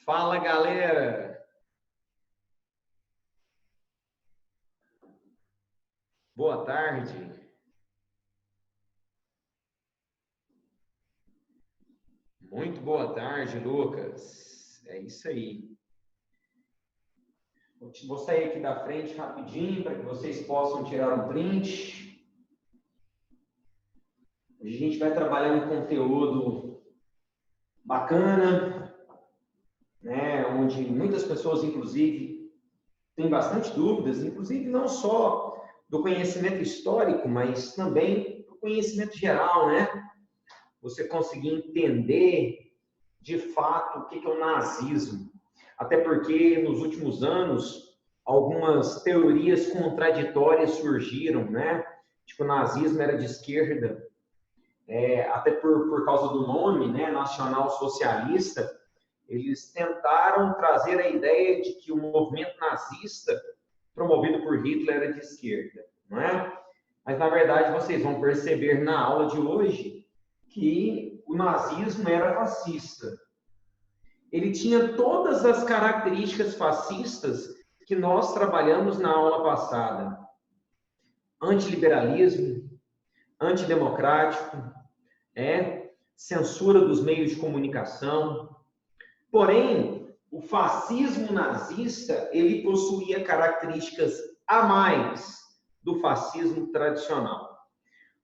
Fala, galera! Boa tarde. Muito boa tarde, Lucas. É isso aí. Vou sair aqui da frente rapidinho para que vocês possam tirar um print. Hoje a gente vai trabalhar um conteúdo bacana, né? Onde muitas pessoas, inclusive, têm bastante dúvidas, inclusive não só do conhecimento histórico, mas também do conhecimento geral, né? Você conseguir entender de fato o que é o nazismo. Até porque nos últimos anos algumas teorias contraditórias surgiram, né? Tipo, o nazismo era de esquerda, até por causa do nome, né? Nacional Socialista. Eles tentaram trazer a ideia de que o movimento nazista promovido por Hitler era de esquerda, não é? Mas na verdade vocês vão perceber na aula de hoje que o nazismo era fascista. Ele tinha todas as características fascistas que nós trabalhamos na aula passada. Antiliberalismo, antidemocrático, censura dos meios de comunicação. Porém, o fascismo nazista, ele possuía características a mais do fascismo tradicional.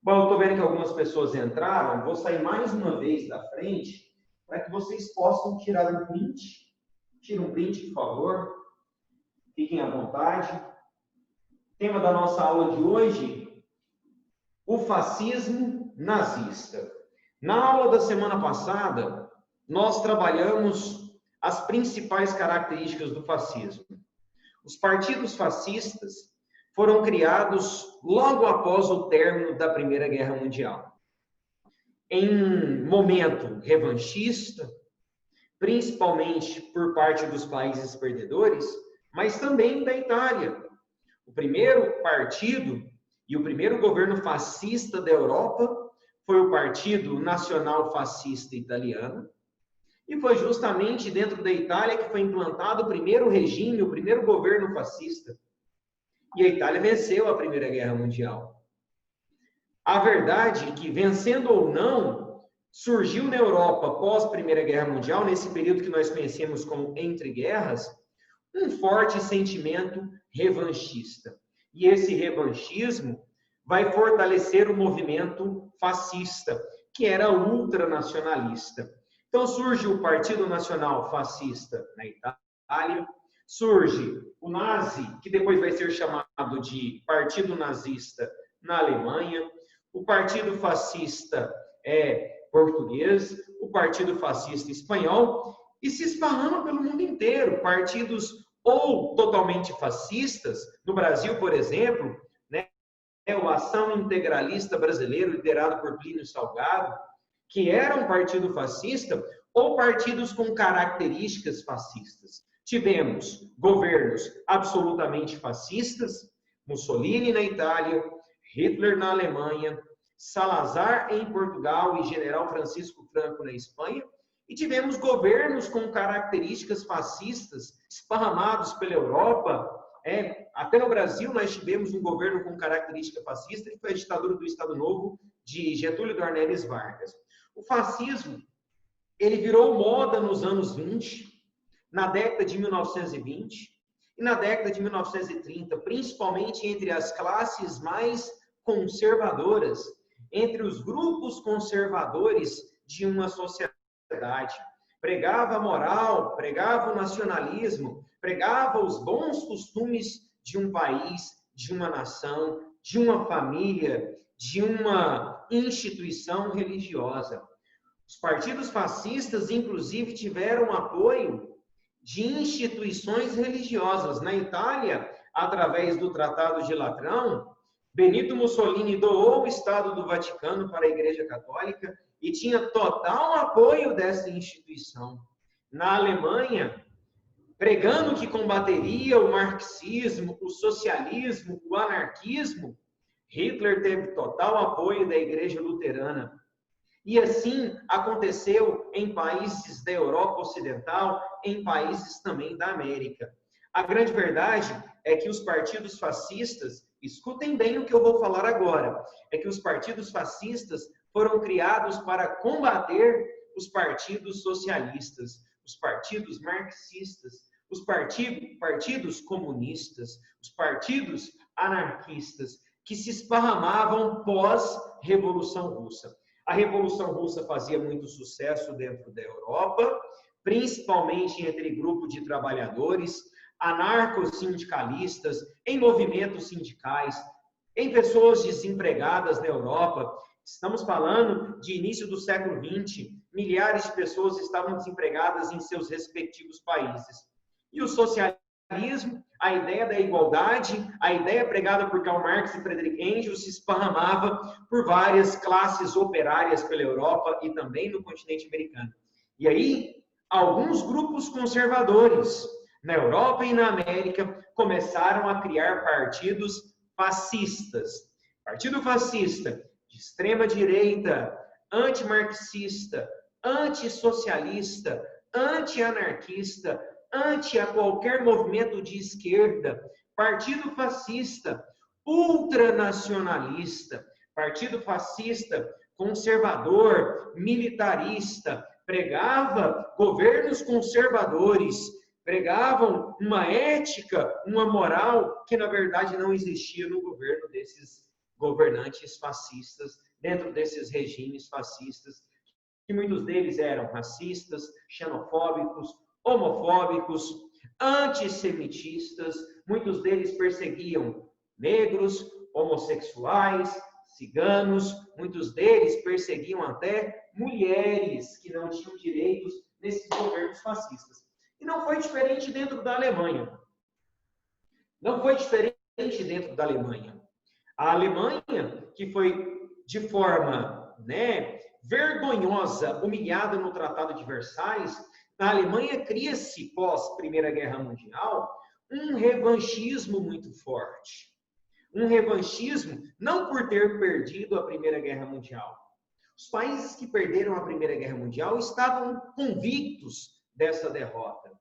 Bom, eu estou vendo que algumas pessoas entraram, vou sair mais uma vez da frente para que vocês possam tirar um print. Tira um print, por favor. Fiquem à vontade. Tema da nossa aula de hoje, o fascismo nazista. Na aula da semana passada, nós trabalhamos as principais características do fascismo. Os partidos fascistas foram criados logo após o término da Primeira Guerra Mundial. Em momento revanchista, principalmente por parte dos países perdedores, mas também da Itália. O primeiro partido e o primeiro governo fascista da Europa foi o Partido Nacional Fascista Italiano, e foi justamente dentro da Itália que foi implantado o primeiro regime, o primeiro governo fascista. E a Itália venceu a Primeira Guerra Mundial. A verdade é que, vencendo ou não, surgiu na Europa, pós Primeira Guerra Mundial, nesse período que nós conhecemos como entre guerras, um forte sentimento revanchista. E esse revanchismo vai fortalecer o movimento fascista, que era ultranacionalista. Então surge o Partido Nacional Fascista na Itália, surge o nazi, que depois vai ser chamado de Partido Nazista na Alemanha, o Partido Fascista português, o Partido Fascista espanhol, e se esparrama pelo mundo inteiro. Partidos ou totalmente fascistas, no Brasil, por exemplo, né, o Ação Integralista Brasileiro, liderado por Plínio Salgado, que era um partido fascista, ou partidos com características fascistas. Tivemos governos absolutamente fascistas, Mussolini na Itália, Hitler na Alemanha, Salazar em Portugal e General Francisco Franco na Espanha, e tivemos governos com características fascistas esparramados pela Europa. Até no Brasil nós tivemos um governo com característica fascista, que foi a ditadura do Estado Novo de Getúlio Dornelles Vargas. O fascismo, ele virou moda nos anos 20, na década de 1920 e na década de 1930, principalmente entre as classes mais conservadoras, entre os grupos conservadores de uma sociedade. Pregava a moral, pregava o nacionalismo, pregava os bons costumes de um país, de uma nação, de uma família, de uma instituição religiosa. Os partidos fascistas, inclusive, tiveram apoio de instituições religiosas. Na Itália, através do Tratado de Latrão, Benito Mussolini doou o Estado do Vaticano para a Igreja Católica e tinha total apoio dessa instituição. Na Alemanha, pregando que combateria o marxismo, o socialismo, o anarquismo, Hitler teve total apoio da Igreja Luterana. E assim aconteceu em países da Europa Ocidental, em países também da América. A grande verdade é que os partidos fascistas, escutem bem o que eu vou falar agora, é que os partidos fascistas foram criados para combater os partidos socialistas, os partidos marxistas, os partidos comunistas, os partidos anarquistas, que se esparramavam pós-Revolução Russa. A Revolução Russa fazia muito sucesso dentro da Europa, principalmente entre grupo de trabalhadores, anarco-sindicalistas, em movimentos sindicais, em pessoas desempregadas na Europa. Estamos falando de início do século XX, milhares de pessoas estavam desempregadas em seus respectivos países. E o socialismo, a ideia da igualdade, a ideia pregada por Karl Marx e Friedrich Engels se esparramava por várias classes operárias pela Europa e também no continente americano. E aí, alguns grupos conservadores na Europa e na América começaram a criar partidos fascistas. Partido fascista de extrema direita, antimarxista, antissocialista, anti-anarquista, anti a qualquer movimento de esquerda, partido fascista, ultranacionalista, partido fascista, conservador, militarista, pregava governos conservadores, pregavam uma ética, uma moral que na verdade não existia no governo desses governantes fascistas, dentro desses regimes fascistas, que muitos deles eram racistas, xenofóbicos, homofóbicos, antissemitistas, muitos deles perseguiam negros, homossexuais, ciganos, muitos deles perseguiam até mulheres que não tinham direitos nesses governos fascistas. E não foi diferente dentro da Alemanha. Não foi diferente dentro da Alemanha. A Alemanha, que foi de forma, vergonhosa, humilhada no Tratado de Versalhes, na Alemanha cria-se, pós Primeira Guerra Mundial, um revanchismo muito forte. Um revanchismo não por ter perdido a Primeira Guerra Mundial. Os países que perderam a Primeira Guerra Mundial estavam convictos dessa derrota.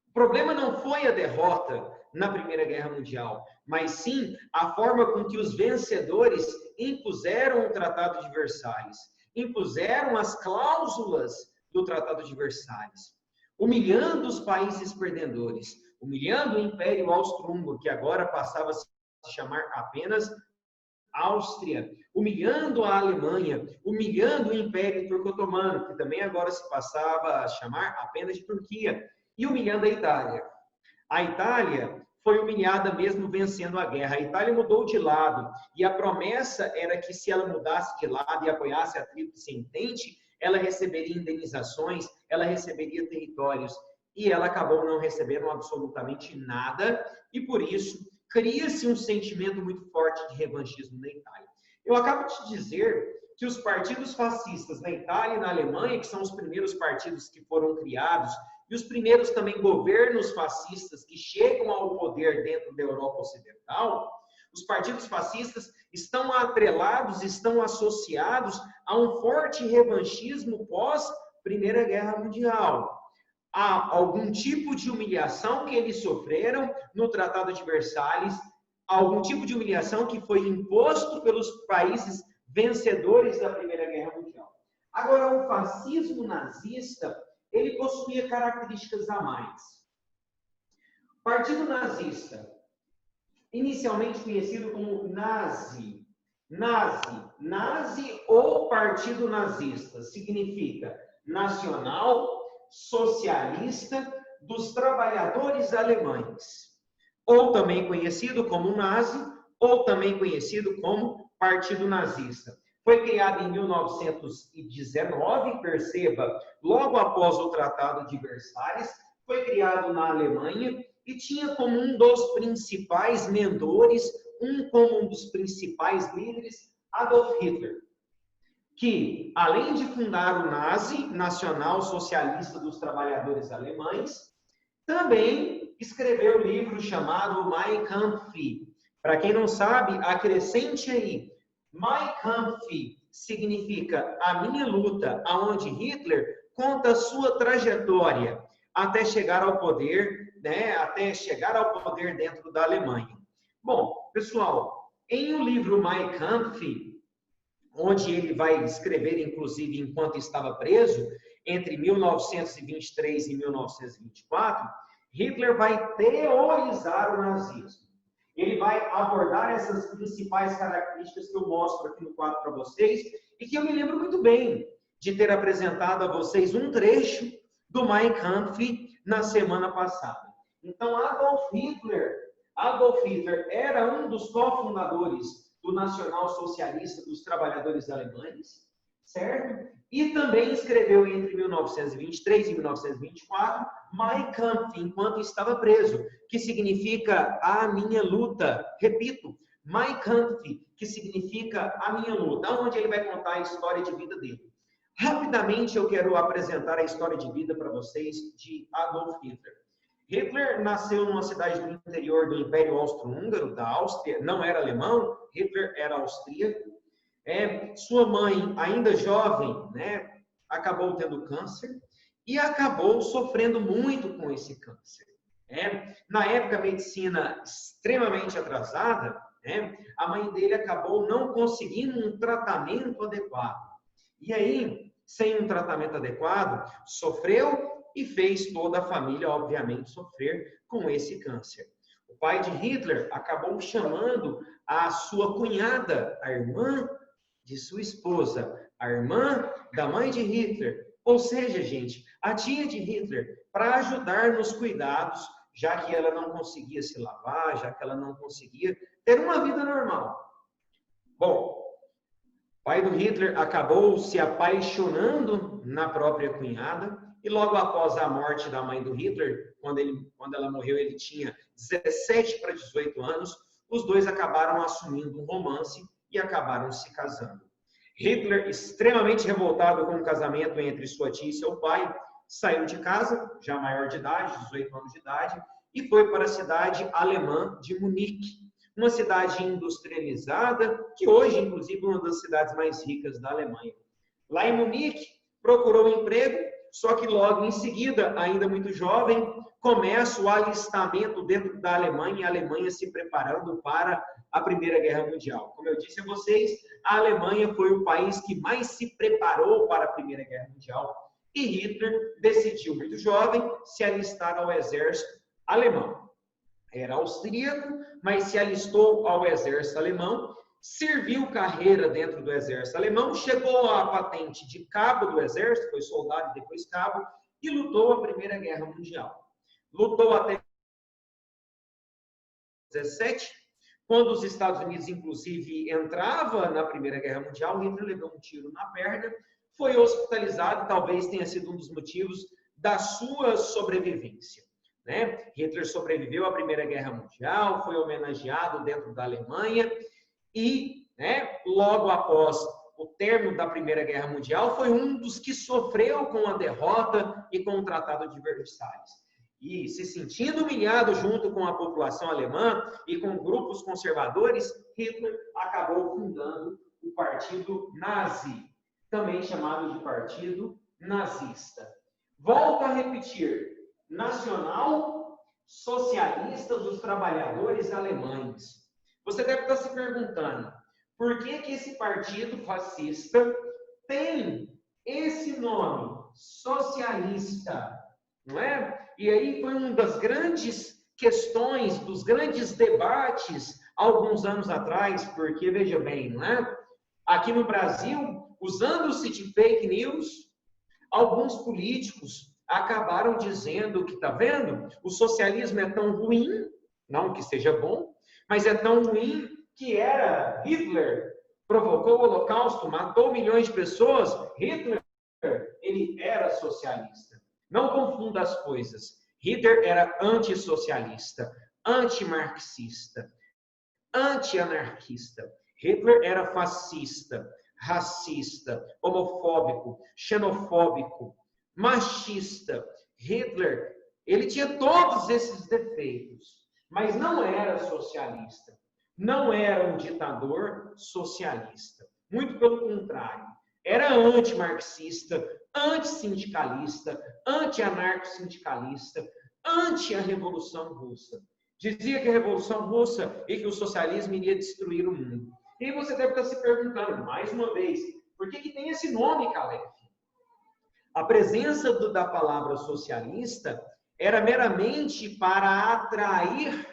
O problema não foi a derrota na Primeira Guerra Mundial, mas sim a forma com que os vencedores impuseram o Tratado de Versalhes, impuseram as cláusulas do Tratado de Versalhes, humilhando os países perdedores, humilhando o Império Austro-Húngaro, que agora passava a se chamar apenas Áustria, humilhando a Alemanha, humilhando o Império Turco-Otomano, que também agora se passava a chamar apenas de Turquia, e humilhando a Itália. A Itália foi humilhada mesmo vencendo a guerra. A Itália mudou de lado, e a promessa era que se ela mudasse de lado e apoiasse a Tríplice Entente, ela receberia indenizações, ela receberia territórios, e ela acabou não recebendo absolutamente nada, e por isso cria-se um sentimento muito forte de revanchismo na Itália. Eu acabo de dizer que os partidos fascistas na Itália e na Alemanha, que são os primeiros partidos que foram criados, e os primeiros também governos fascistas que chegam ao poder dentro da Europa Ocidental, os partidos fascistas estão atrelados, estão associados a um forte revanchismo pós-Primeira Guerra Mundial. Há algum tipo de humilhação que eles sofreram no Tratado de Versalhes, algum tipo de humilhação que foi imposto pelos países vencedores da Primeira Guerra Mundial. Agora, o fascismo nazista, ele possuía características a mais. O Partido Nazista, inicialmente conhecido como Nazi ou Partido Nazista, significa Nacional Socialista dos Trabalhadores Alemães, ou também conhecido como Nazi, ou também conhecido como Partido Nazista. Foi criado em 1919, perceba, logo após o Tratado de Versalhes, foi criado na Alemanha e tinha como um dos principais mentores, como um dos principais líderes, Adolf Hitler, que, além de fundar o Nazi, Nacional Socialista dos Trabalhadores Alemães, também escreveu um livro chamado Mein Kampf. Para quem não sabe, acrescente aí, Mein Kampf significa a minha luta, aonde Hitler conta a sua trajetória até chegar ao poder, né, até chegar ao poder dentro da Alemanha. Bom, pessoal, em o livro Mein Kampf, onde ele vai escrever, inclusive, enquanto estava preso, entre 1923 e 1924, Hitler vai teorizar o nazismo. Ele vai abordar essas principais características que eu mostro aqui no quadro para vocês e que eu me lembro muito bem de ter apresentado a vocês um trecho do Mein Kampf na semana passada. Então, Adolf Hitler era um dos cofundadores do Nacional Socialista dos Trabalhadores Alemães, certo? E também escreveu entre 1923 e 1924 Mein Kampf, enquanto estava preso, que significa a minha luta. Repito, Mein Kampf, que significa a minha luta, onde ele vai contar a história de vida dele. Rapidamente eu quero apresentar a história de vida para vocês de Adolf Hitler. Hitler nasceu numa cidade do interior do Império Austro-Húngaro, da Áustria, não era alemão, Hitler era austríaco. Sua mãe, ainda jovem, né, acabou tendo câncer e acabou sofrendo muito com esse câncer. Na época, a medicina extremamente atrasada, a mãe dele acabou não conseguindo um tratamento adequado. E aí, sem um tratamento adequado, sofreu e fez toda a família, obviamente, sofrer com esse câncer. O pai de Hitler acabou chamando a sua cunhada, a irmã de sua esposa, a irmã da mãe de Hitler, ou seja, gente, a tia de Hitler, para ajudar nos cuidados, já que ela não conseguia se lavar, já que ela não conseguia ter uma vida normal. Bom, o pai do Hitler acabou se apaixonando na própria cunhada e logo após a morte da mãe do Hitler, quando ela morreu, ele tinha 17 para 18 anos, os dois acabaram assumindo um romance e acabaram se casando. Hitler, extremamente revoltado com o casamento entre sua tia e seu pai, saiu de casa, já maior de idade, 18 anos de idade, e foi para a cidade alemã de Munique, uma cidade industrializada, que hoje, inclusive, é uma das cidades mais ricas da Alemanha. Lá em Munique, procurou um emprego, só que logo em seguida, ainda muito jovem, começa o alistamento dentro da Alemanha, e a Alemanha se preparando para a Primeira Guerra Mundial. Como eu disse a vocês, a Alemanha foi o país que mais se preparou para a Primeira Guerra Mundial, e Hitler decidiu, muito jovem, se alistar ao exército alemão. Era austríaco, mas se alistou ao exército alemão, serviu carreira dentro do exército alemão, chegou à patente de cabo do exército, foi soldado e depois cabo, e lutou a Primeira Guerra Mundial. Lutou até 17, quando os Estados Unidos, inclusive, entrava na Primeira Guerra Mundial, Hitler levou um tiro na perna, foi hospitalizado, talvez tenha sido um dos motivos da sua sobrevivência. Hitler sobreviveu à Primeira Guerra Mundial, foi homenageado dentro da Alemanha e, logo após o término da Primeira Guerra Mundial, foi um dos que sofreu com a derrota e com o Tratado de Versalhes. E se sentindo humilhado junto com a população alemã e com grupos conservadores, Hitler acabou fundando o Partido Nazi, também chamado de Partido Nazista. Volto a repetir, Nacional Socialista dos Trabalhadores Alemães. Você deve estar se perguntando, por que esse partido fascista tem esse nome, socialista, não é? E aí foi uma das grandes questões, dos grandes debates, alguns anos atrás, porque, veja bem, não é? Aqui no Brasil, usando-se de fake news, alguns políticos acabaram dizendo que, tá vendo, o socialismo é tão ruim, não que seja bom, mas é tão ruim que era Hitler, provocou o Holocausto, matou milhões de pessoas, Hitler, ele era socialista. Não confunda as coisas. Hitler era antissocialista, antimarxista, anti-anarquista. Hitler era fascista, racista, homofóbico, xenofóbico, machista. Hitler, ele tinha todos esses defeitos, mas não era socialista. Não era um ditador socialista. Muito pelo contrário. Era antimarxista, antissindicalista, anti-anarco-sindicalista, anti a Revolução Russa. Dizia que a Revolução Russa e que o socialismo iria destruir o mundo. E você deve estar se perguntando, mais uma vez, por que tem esse nome, Caleb? A presença da palavra socialista era meramente para atrair,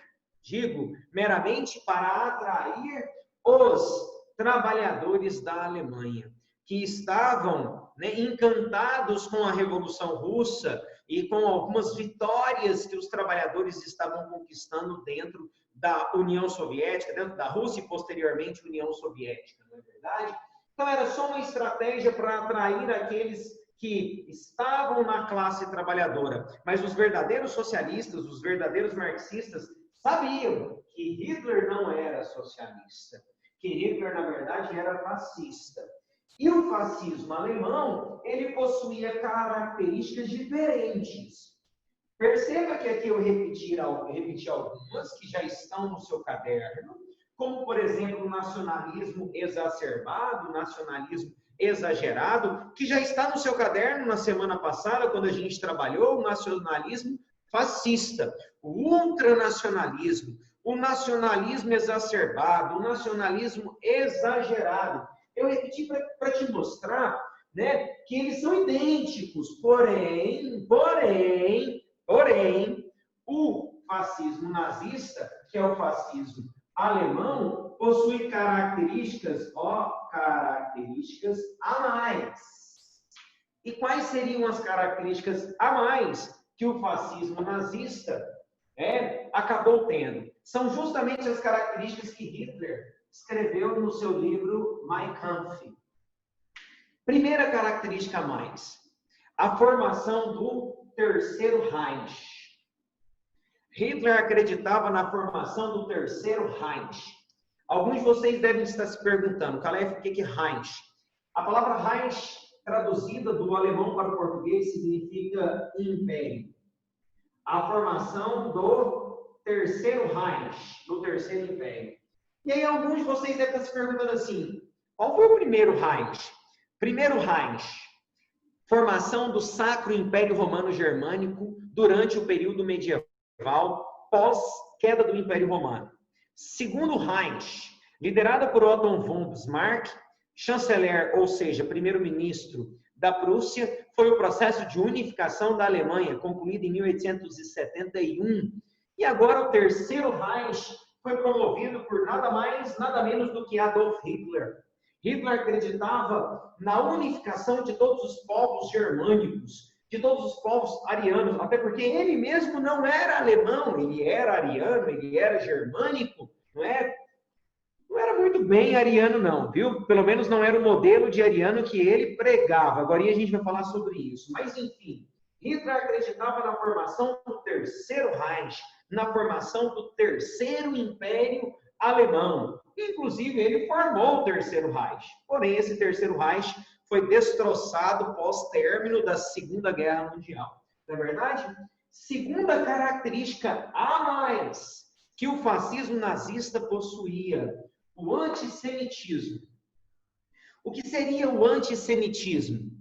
meramente para atrair os trabalhadores da Alemanha, que estavam encantados com a Revolução Russa e com algumas vitórias que os trabalhadores estavam conquistando dentro da União Soviética, dentro da Rússia e posteriormente União Soviética, não é verdade? Então era só uma estratégia para atrair aqueles que estavam na classe trabalhadora. Mas os verdadeiros socialistas, os verdadeiros marxistas, sabiam que Hitler não era socialista, que Hitler, na verdade, era fascista. E o fascismo alemão, ele possuía características diferentes. Perceba que aqui eu repeti algumas que já estão no seu caderno, como, por exemplo, o nacionalismo exacerbado, o nacionalismo exagerado, que já está no seu caderno na semana passada, quando a gente trabalhou o nacionalismo fascista, o ultranacionalismo, o nacionalismo exacerbado, o nacionalismo exagerado. Eu repeti para te mostrar, que eles são idênticos, porém, o fascismo nazista, que é o fascismo alemão, possui características a mais. E quais seriam as características a mais que o fascismo nazista acabou tendo? São justamente as características que Hitler escreveu no seu livro Mein Kampf. Primeira característica a mais, a formação do Terceiro Reich. Hitler acreditava na formação do Terceiro Reich. Alguns de vocês devem estar se perguntando, Caleb, o que é Reich? A palavra Reich, traduzida do alemão para o português, significa império. A formação do Terceiro Reich, do Terceiro Império. E aí alguns de vocês devem estar se perguntando assim, qual foi o primeiro Reich? Primeiro Reich, formação do Sacro Império Romano Germânico durante o período medieval, pós-queda do Império Romano. Segundo Reich, liderada por Otto von Bismarck, chanceler, ou seja, primeiro-ministro da Prússia, foi o processo de unificação da Alemanha, concluído em 1871. E agora o Terceiro Reich foi promovido por nada mais, nada menos do que Adolf Hitler. Hitler acreditava na unificação de todos os povos germânicos, de todos os povos arianos, até porque ele mesmo não era alemão, ele era ariano, ele era germânico, não era muito bem ariano não, viu? Pelo menos não era o modelo de ariano que ele pregava. Agora a gente vai falar sobre isso. Mas enfim, Hitler acreditava na formação do Terceiro Reich, na formação do Terceiro Império Alemão. Inclusive, ele formou o Terceiro Reich. Porém, esse Terceiro Reich foi destroçado pós-término da Segunda Guerra Mundial. Não é verdade? Segunda característica a mais que o fascismo nazista possuía, o antissemitismo. O que seria o antissemitismo?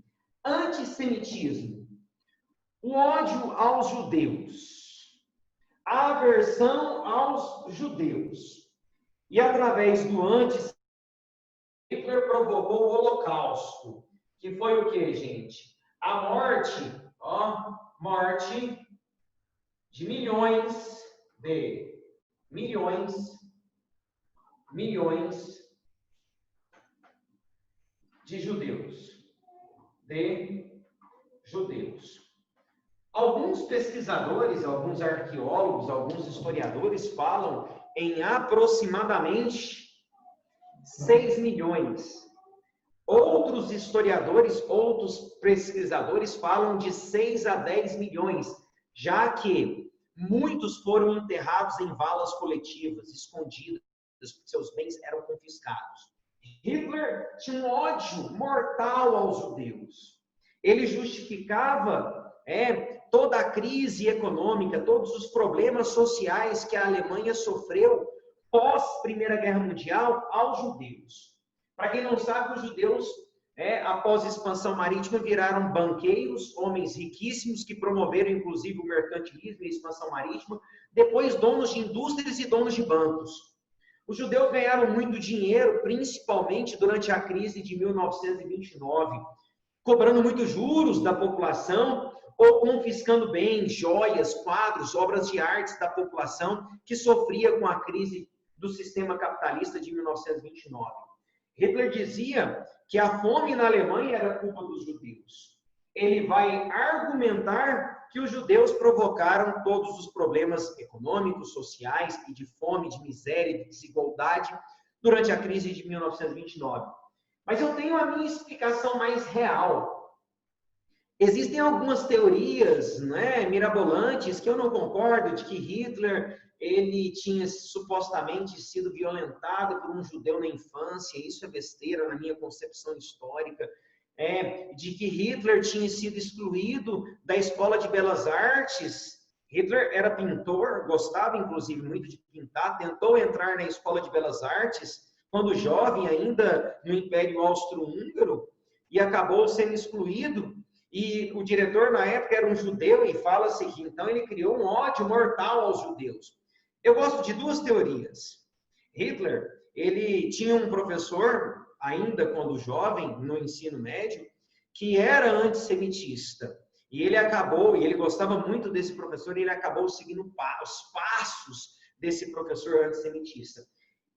Antissemitismo, o ódio aos judeus, a aversão aos judeus. E através do antissemitismo, Hitler provocou o Holocausto, que foi o que, gente? A morte de milhões de judeus. Alguns pesquisadores, alguns arqueólogos, alguns historiadores falam em aproximadamente 6 milhões. Outros historiadores, outros pesquisadores falam de 6 a 10 milhões, já que muitos foram enterrados em valas coletivas, escondidas, seus bens eram confiscados. Hitler tinha um ódio mortal aos judeus. Ele justificava toda a crise econômica, todos os problemas sociais que a Alemanha sofreu pós Primeira Guerra Mundial aos judeus. Para quem não sabe, os judeus, após a expansão marítima, viraram banqueiros, homens riquíssimos que promoveram inclusive o mercantilismo e a expansão marítima, depois donos de indústrias e donos de bancos. Os judeus ganharam muito dinheiro, principalmente durante a crise de 1929, cobrando muitos juros da população ou confiscando bens, joias, quadros, obras de artes da população que sofria com a crise do sistema capitalista de 1929. Hitler dizia que a fome na Alemanha era culpa dos judeus. Ele vai argumentar que os judeus provocaram todos os problemas econômicos, sociais e de fome, de miséria e de desigualdade durante a crise de 1929. Mas eu tenho a minha explicação mais real. Existem algumas teorias, mirabolantes, que eu não concordo, de que Hitler ele tinha supostamente sido violentado por um judeu na infância. Isso é besteira na minha concepção histórica. De que Hitler tinha sido excluído da Escola de Belas Artes. Hitler era pintor, gostava inclusive muito de pintar, tentou entrar na Escola de Belas Artes quando jovem, ainda no Império Austro-Húngaro, e acabou sendo excluído. E o diretor na época era um judeu, e fala-se que então ele criou um ódio mortal aos judeus. Eu gosto de duas teorias. Hitler, ele tinha um professor, ainda quando jovem, no ensino médio, que era antissemitista. E ele gostava muito desse professor, e ele acabou seguindo os passos desse professor antissemitista.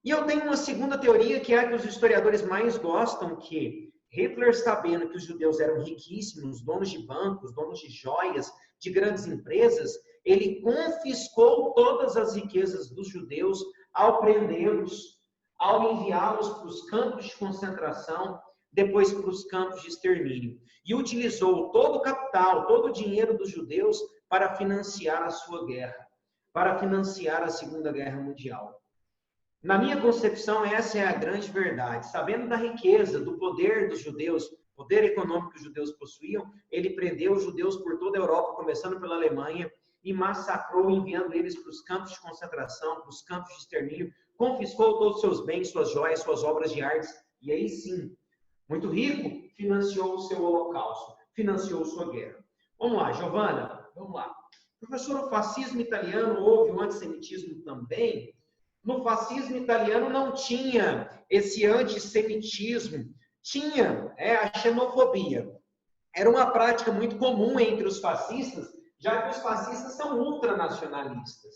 E eu tenho uma segunda teoria, que é a que os historiadores mais gostam, que Hitler, sabendo que os judeus eram riquíssimos, donos de bancos, donos de joias, de grandes empresas, ele confiscou todas as riquezas dos judeus ao prendê-los, ao enviá-los para os campos de concentração, depois para os campos de extermínio. E utilizou todo o capital, todo o dinheiro dos judeus para financiar a sua guerra, para financiar a Segunda Guerra Mundial. Na minha concepção, essa é a grande verdade. Sabendo da riqueza, do poder dos judeus, poder econômico que os judeus possuíam, ele prendeu os judeus por toda a Europa, começando pela Alemanha, e massacrou, enviando eles para os campos de concentração, para os campos de extermínio, confiscou todos os seus bens, suas joias, suas obras de artes, e aí sim, muito rico, financiou o seu holocausto, financiou sua guerra. Vamos lá, Giovana, vamos lá. Professor, o fascismo italiano, houve o antissemitismo também? No fascismo italiano não tinha esse antissemitismo, tinha a xenofobia. Era uma prática muito comum entre os fascistas, já que os fascistas são ultranacionalistas.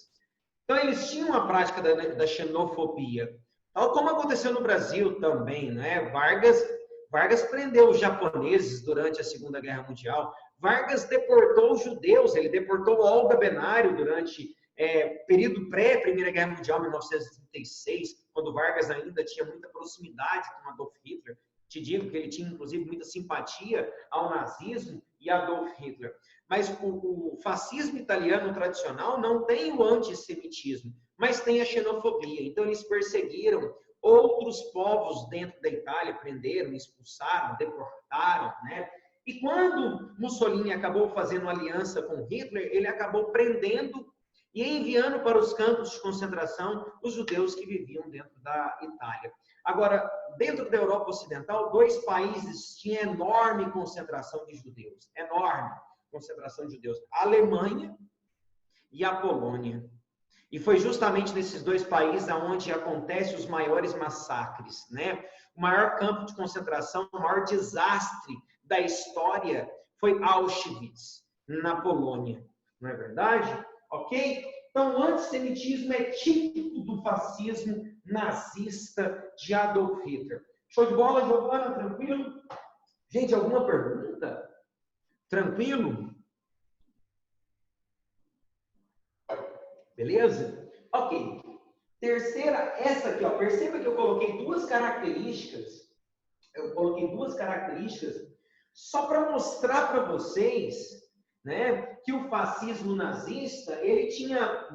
Então, eles tinham a prática da xenofobia, tal como aconteceu no Brasil também, Vargas prendeu os japoneses durante a Segunda Guerra Mundial. Vargas deportou os judeus, ele deportou Olga Benário durante período pré-Primeira Guerra Mundial, 1936, quando Vargas ainda tinha muita proximidade com Adolf Hitler. Te digo que ele tinha, inclusive, muita simpatia ao nazismo e a Adolf Hitler. Mas o fascismo italiano tradicional não tem o antissemitismo, mas tem a xenofobia. Então, eles perseguiram outros povos dentro da Itália, prenderam, expulsaram, deportaram, E quando Mussolini acabou fazendo aliança com Hitler, ele acabou prendendo e enviando para os campos de concentração os judeus que viviam dentro da Itália. Agora, dentro da Europa Ocidental, dois países tinham enorme concentração de judeus, enorme concentração de judeus, a Alemanha e a Polônia. E foi justamente nesses dois países onde acontecem os maiores massacres, O maior campo de concentração, o maior desastre da história foi Auschwitz, na Polônia. Não é verdade? Ok? Então, o antissemitismo é típico do fascismo nazista de Adolf Hitler. Show de bola, Giovana? Tranquilo? Gente, alguma pergunta? Tranquilo? Beleza? Ok. Terceira, essa aqui, perceba que eu coloquei duas características. Só para mostrar para vocês, que o fascismo nazista, ele tinha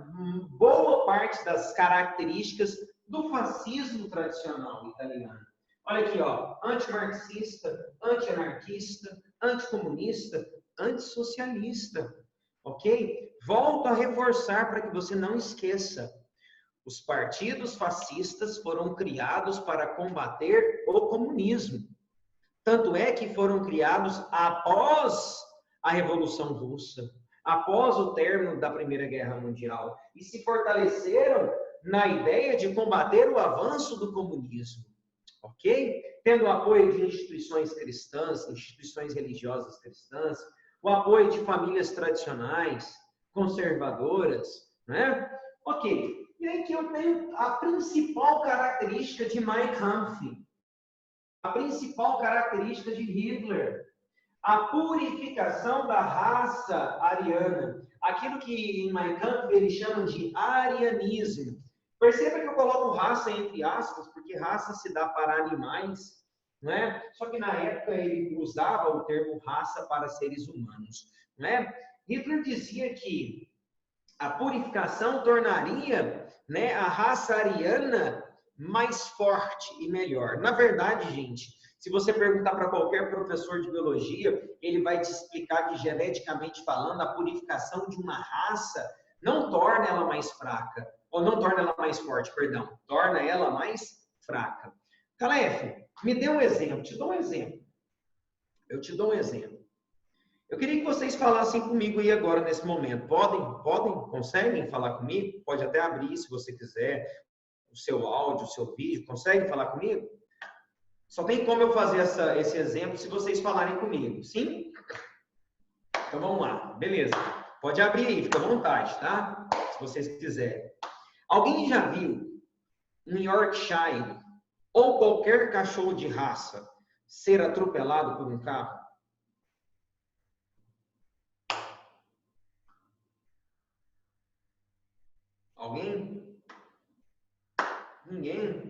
boa parte das características do fascismo tradicional italiano. Olha aqui, antimarxista, antianarquista, anticomunista, antissocialista, ok? Volto a reforçar para que você não esqueça. Os partidos fascistas foram criados para combater o comunismo. Tanto é que foram criados após a Revolução Russa, após o término da Primeira Guerra Mundial, e se fortaleceram na ideia de combater o avanço do comunismo, ok? Tendo o apoio de instituições cristãs, instituições religiosas cristãs, o apoio de famílias tradicionais, conservadoras, né? Ok. E aí que eu tenho a principal característica de Mein Kampf, a principal característica de Hitler, a purificação da raça ariana, aquilo que em Mein Kampf eles chamam de arianismo. Perceba que eu coloco raça entre aspas, porque raça se dá para animais, não é? Só que na época ele usava o termo raça para seres humanos, não é? Hitler dizia que a purificação tornaria, né, a raça ariana mais forte e melhor. Na verdade, gente, se você perguntar para qualquer professor de biologia, ele vai te explicar que, geneticamente falando, a purificação de uma raça não torna ela mais fraca, ou não torna ela mais forte, perdão, torna ela mais fraca. Calef, me dê um exemplo, te dou um exemplo. Eu te dou um exemplo. Eu queria que vocês falassem comigo aí agora, nesse momento. Conseguem falar comigo? Pode até abrir, se você quiser, o seu áudio, o seu vídeo. Conseguem falar comigo? Só tem como eu fazer esse exemplo se vocês falarem comigo. Sim? Então, vamos lá. Beleza. Pode abrir aí, fica à vontade, tá? Se vocês quiserem. Alguém já viu um Yorkshire ou qualquer cachorro de raça ser atropelado por um carro? Alguém? Ninguém?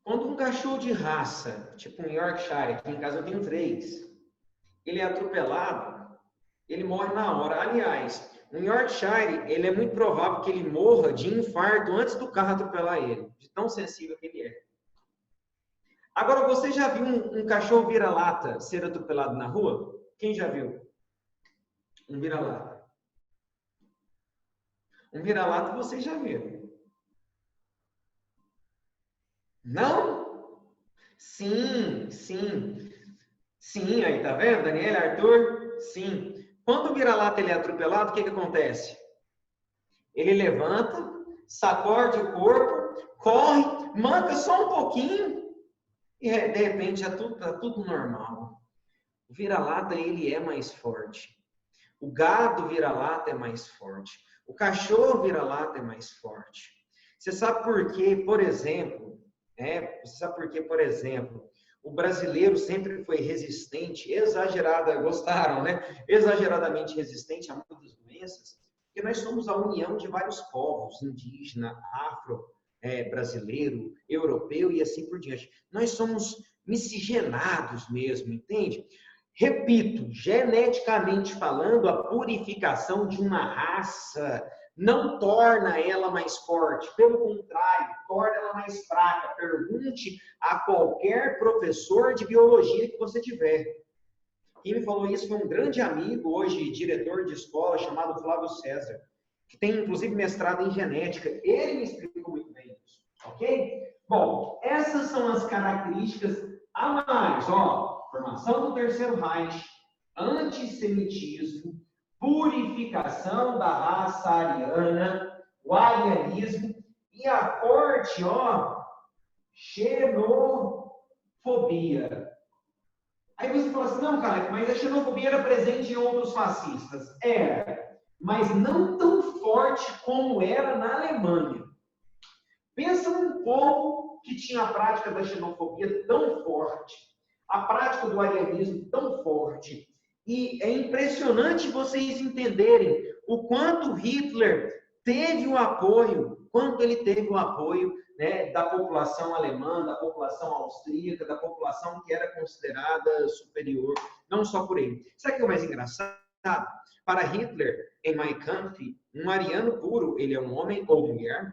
Quando um cachorro de raça, tipo um Yorkshire, aqui em casa eu tenho 3, ele é atropelado, ele morre na hora. Aliás, um Yorkshire, ele é muito provável que ele morra de infarto antes do carro atropelar ele, de tão sensível que ele é. Agora, você já viu um cachorro vira-lata ser atropelado na rua? Quem já viu? Um vira-lata. Um vira-lata você já viu. Não? Sim, sim. Sim, aí tá vendo, Daniela, Arthur? Sim. Quando o vira-lata ele é atropelado, o que acontece? Ele levanta, sacode o corpo, corre, manca só um pouquinho e de repente já tá tudo normal. O vira-lata ele é mais forte. O gado vira-lata é mais forte. O cachorro vira-lata é mais forte. Você sabe por quê, por exemplo, o brasileiro sempre foi resistente, gostaram, né? Exageradamente resistente a muitas doenças, porque nós somos a união de vários povos, indígena, afro, brasileiro, europeu e assim por diante. Nós somos miscigenados mesmo, entende? Repito, geneticamente falando, a purificação de uma raça não torna ela mais forte, pelo contrário, torna ela mais fraca. Pergunte a qualquer professor de biologia que você tiver. Quem me falou isso foi um grande amigo, hoje diretor de escola, chamado Flávio César, que tem inclusive mestrado em genética. Ele me explicou muito bem isso, ok? Bom, essas são as características a mais, ó, formação do Terceiro Reich, antissemitismo, purificação da raça ariana, o arianismo e a forte, ó, xenofobia. Aí você fala assim, não, cara, mas a xenofobia era presente em outros fascistas. Era, mas não tão forte como era na Alemanha. Pensa num povo que tinha a prática da xenofobia tão forte, a prática do arianismo tão forte. E é impressionante vocês entenderem o quanto Hitler teve o apoio, né, da população alemã, da população austríaca, da população que era considerada superior, não só por ele. Sabe o que é o mais engraçado? Para Hitler, em Mein Kampf, um ariano puro, ele é um homem ou mulher,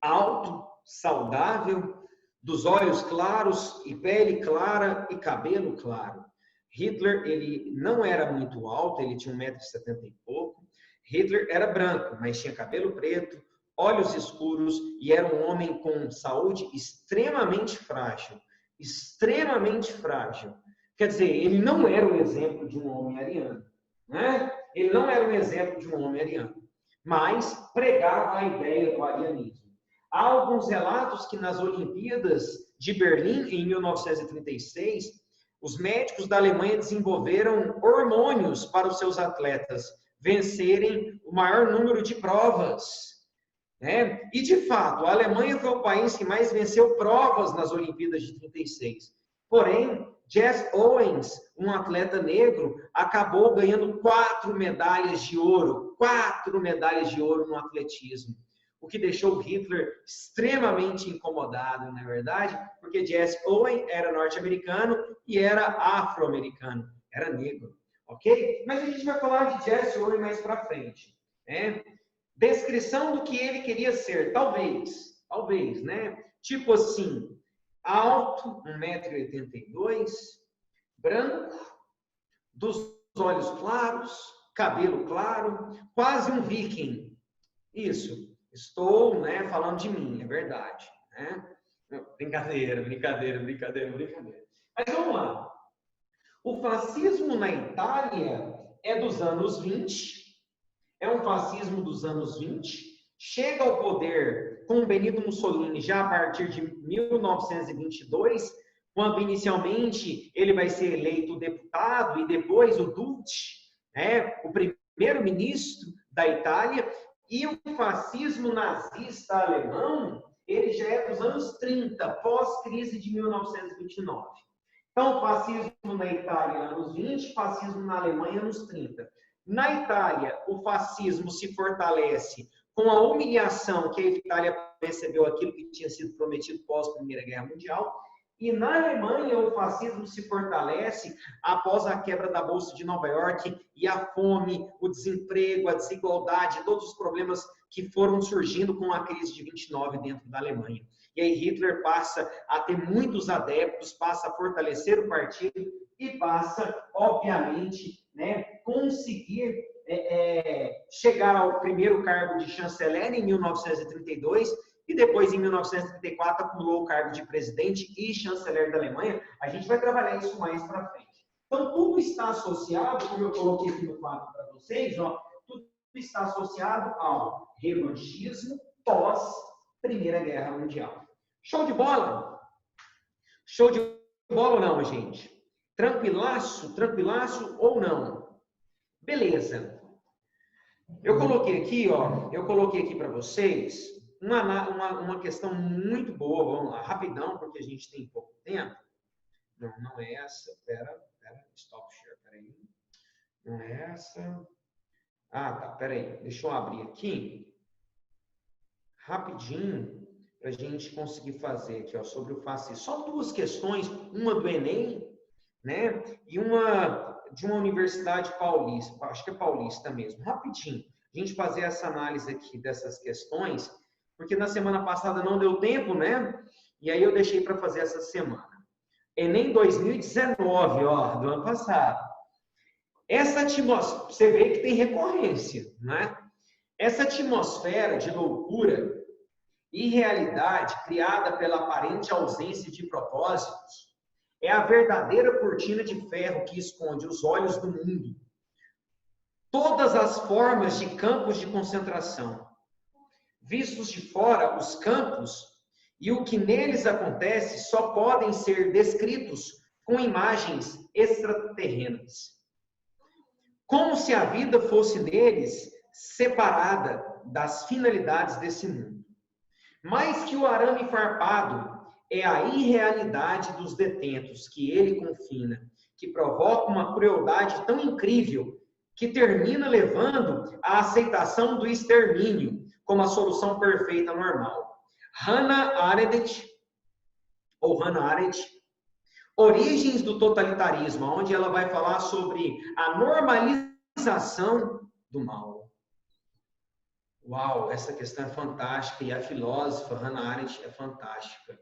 alto, saudável, dos olhos claros e pele clara e cabelo claro. Hitler, ele não era muito alto, ele tinha 1,70 m e pouco. Hitler era branco, mas tinha cabelo preto, olhos escuros e era um homem com saúde extremamente frágil. Extremamente frágil. Quer dizer, ele não era um exemplo de um homem ariano, né? Ele não era um exemplo de um homem ariano, mas pregava a ideia do arianismo. Há alguns relatos que nas Olimpíadas de Berlim, em 1936, os médicos da Alemanha desenvolveram hormônios para os seus atletas vencerem o maior número de provas. Né? E, de fato, a Alemanha foi o país que mais venceu provas nas Olimpíadas de 36. Porém, Jesse Owens, um atleta negro, acabou ganhando 4 medalhas de ouro. 4 medalhas de ouro no atletismo. O que deixou Hitler extremamente incomodado, na verdade, porque Jesse Owens era norte-americano e era afro-americano, era negro, ok? Mas a gente vai falar de Jesse Owens mais para frente, né? Descrição do que ele queria ser, talvez, né? Tipo assim, alto, 1,82 m, branco, dos olhos claros, cabelo claro, quase um viking. Isso. Estou, né, falando de mim, é verdade. Né? Brincadeira. Mas vamos lá. O fascismo na Itália é dos anos 20, é um fascismo dos anos 20, chega ao poder com Benito Mussolini já a partir de 1922, quando inicialmente ele vai ser eleito deputado e depois o Duce, né, o primeiro-ministro da Itália. E o fascismo nazista alemão, ele já é dos anos 30, pós-crise de 1929. Então, o fascismo na Itália, anos 20, fascismo na Alemanha, anos 30. Na Itália, o fascismo se fortalece com a humilhação que a Itália recebeu aquilo que tinha sido prometido pós-Primeira Guerra Mundial. E na Alemanha, o fascismo se fortalece após a quebra da Bolsa de Nova York e a fome, o desemprego, a desigualdade, todos os problemas que foram surgindo com a crise de 29 dentro da Alemanha. E aí Hitler passa a ter muitos adeptos, passa a fortalecer o partido e passa, obviamente, né, conseguir chegar ao primeiro cargo de chanceler em 1932, e depois, em 1934, acumulou o cargo de presidente e chanceler da Alemanha. A gente vai trabalhar isso mais para frente. Então, tudo está associado, como eu coloquei aqui no quadro para vocês, ó, tudo está associado ao revanchismo pós-Primeira Guerra Mundial. Show de bola? Show de bola ou não, gente? Tranquilaço ou não? Beleza. Eu coloquei aqui para vocês uma questão muito boa. Vamos lá, rapidão, porque a gente tem pouco tempo. Não é essa. Pera, stop share, peraí. Não é essa. Ah, tá, peraí. Deixa eu abrir aqui. Rapidinho, para a gente conseguir fazer aqui, ó, sobre o fascismo. Só 2 questões, uma do Enem, né? E uma de uma universidade paulista, acho que é paulista mesmo. Rapidinho, a gente fazer essa análise aqui dessas questões, porque na semana passada não deu tempo, né? E aí eu deixei para fazer essa semana. Enem 2019, ó, do ano passado. Essa atmosfera, você vê que tem recorrência, né? Essa atmosfera de loucura e realidade criada pela aparente ausência de propósitos é a verdadeira cortina de ferro que esconde os olhos do mundo. Todas as formas de campos de concentração. Vistos de fora, os campos e o que neles acontece só podem ser descritos com imagens extraterrenas. Como se a vida fosse neles separada das finalidades desse mundo. Mais que o arame farpado é a irrealidade dos detentos que ele confina, que provoca uma crueldade tão incrível que termina levando à aceitação do extermínio como a solução perfeita normal. Hannah Arendt, Origens do Totalitarismo, onde ela vai falar sobre a normalização do mal. Uau, essa questão é fantástica, e a filósofa Hannah Arendt é fantástica,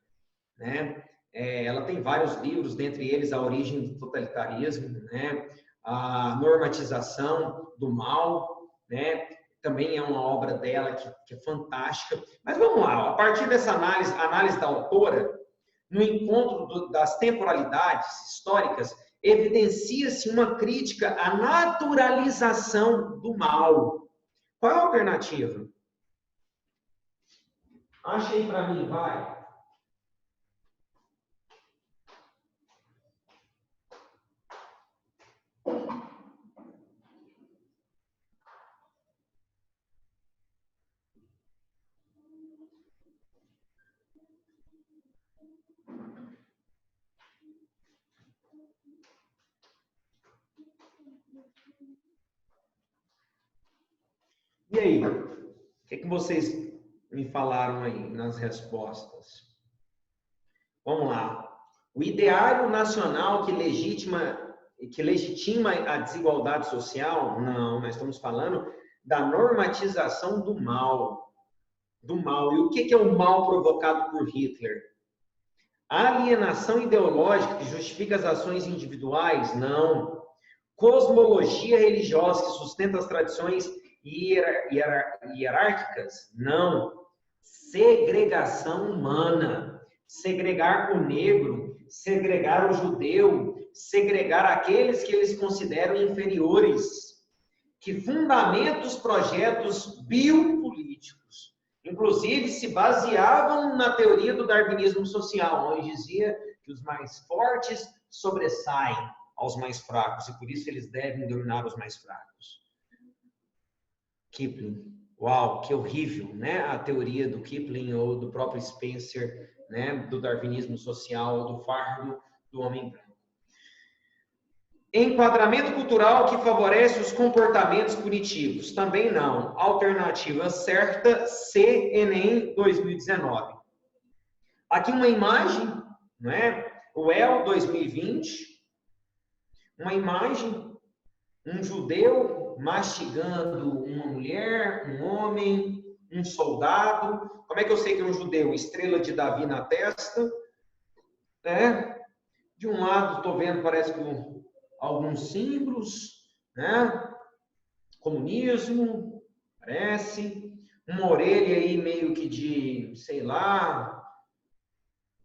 né? ela tem vários livros, dentre eles A Origem do Totalitarismo, né? A Normatização do Mal, né? Também é uma obra dela que é fantástica. Mas vamos lá, a partir dessa análise da autora, no encontro das temporalidades históricas, evidencia-se uma crítica à naturalização do mal. Qual é a alternativa? Acha aí para mim, vai. E aí, o que vocês me falaram aí nas respostas? Vamos lá. O ideário nacional que legitima a desigualdade social? Não, nós estamos falando da normatização do mal. E o que é o mal provocado por Hitler? A alienação ideológica que justifica as ações individuais? Não. Cosmologia religiosa que sustenta as tradições hierárquicas? Não. Segregação humana. Segregar o negro, segregar o judeu, segregar aqueles que eles consideram inferiores, que fundamenta os projetos biopolíticos. Inclusive, se baseavam na teoria do darwinismo social, onde dizia que os mais fortes sobressaem aos mais fracos, e por isso eles devem dominar os mais fracos. Kipling. Uau, que horrível, né? A teoria do Kipling ou do próprio Spencer, né? Do darwinismo social, do fardo do homem branco. Enquadramento cultural que favorece os comportamentos punitivos? Também não. Alternativa certa, C, Enem 2019. Aqui uma imagem, né? O EL 2020. Uma imagem, um judeu mastigando uma mulher, um homem, um soldado. Como é que eu sei que é um judeu? Estrela de Davi na testa. Né? De um lado, estou vendo, parece que alguns símbolos, né? Comunismo, parece. Uma orelha aí meio que de, sei lá,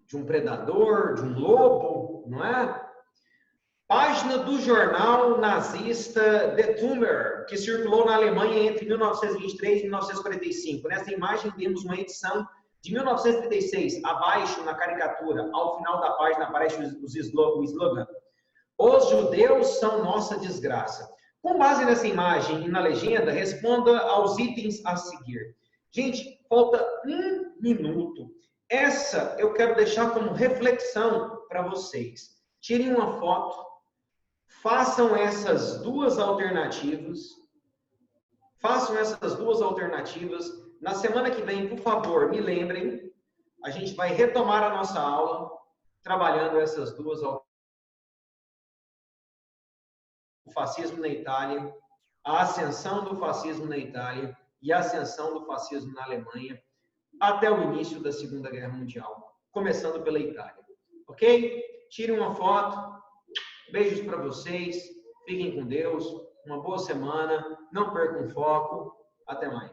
de um predador, de um lobo, não é? Página do jornal nazista The Tumor, que circulou na Alemanha entre 1923 e 1945. Nessa imagem temos uma edição de 1936. Abaixo, na caricatura, ao final da página, aparece o slogan: os judeus são nossa desgraça. Com base nessa imagem e na legenda, responda aos itens a seguir. Gente, falta 1 minuto. Essa eu quero deixar como reflexão para vocês. Tirem uma foto, façam essas duas alternativas. Na semana que vem, por favor, me lembrem. A gente vai retomar a nossa aula trabalhando essas duas alternativas. O fascismo na Itália, a ascensão do fascismo na Itália e a ascensão do fascismo na Alemanha até o início da Segunda Guerra Mundial, começando pela Itália. Ok? Tirem uma foto. Beijos para vocês. Fiquem com Deus. Uma boa semana. Não percam o foco. Até mais.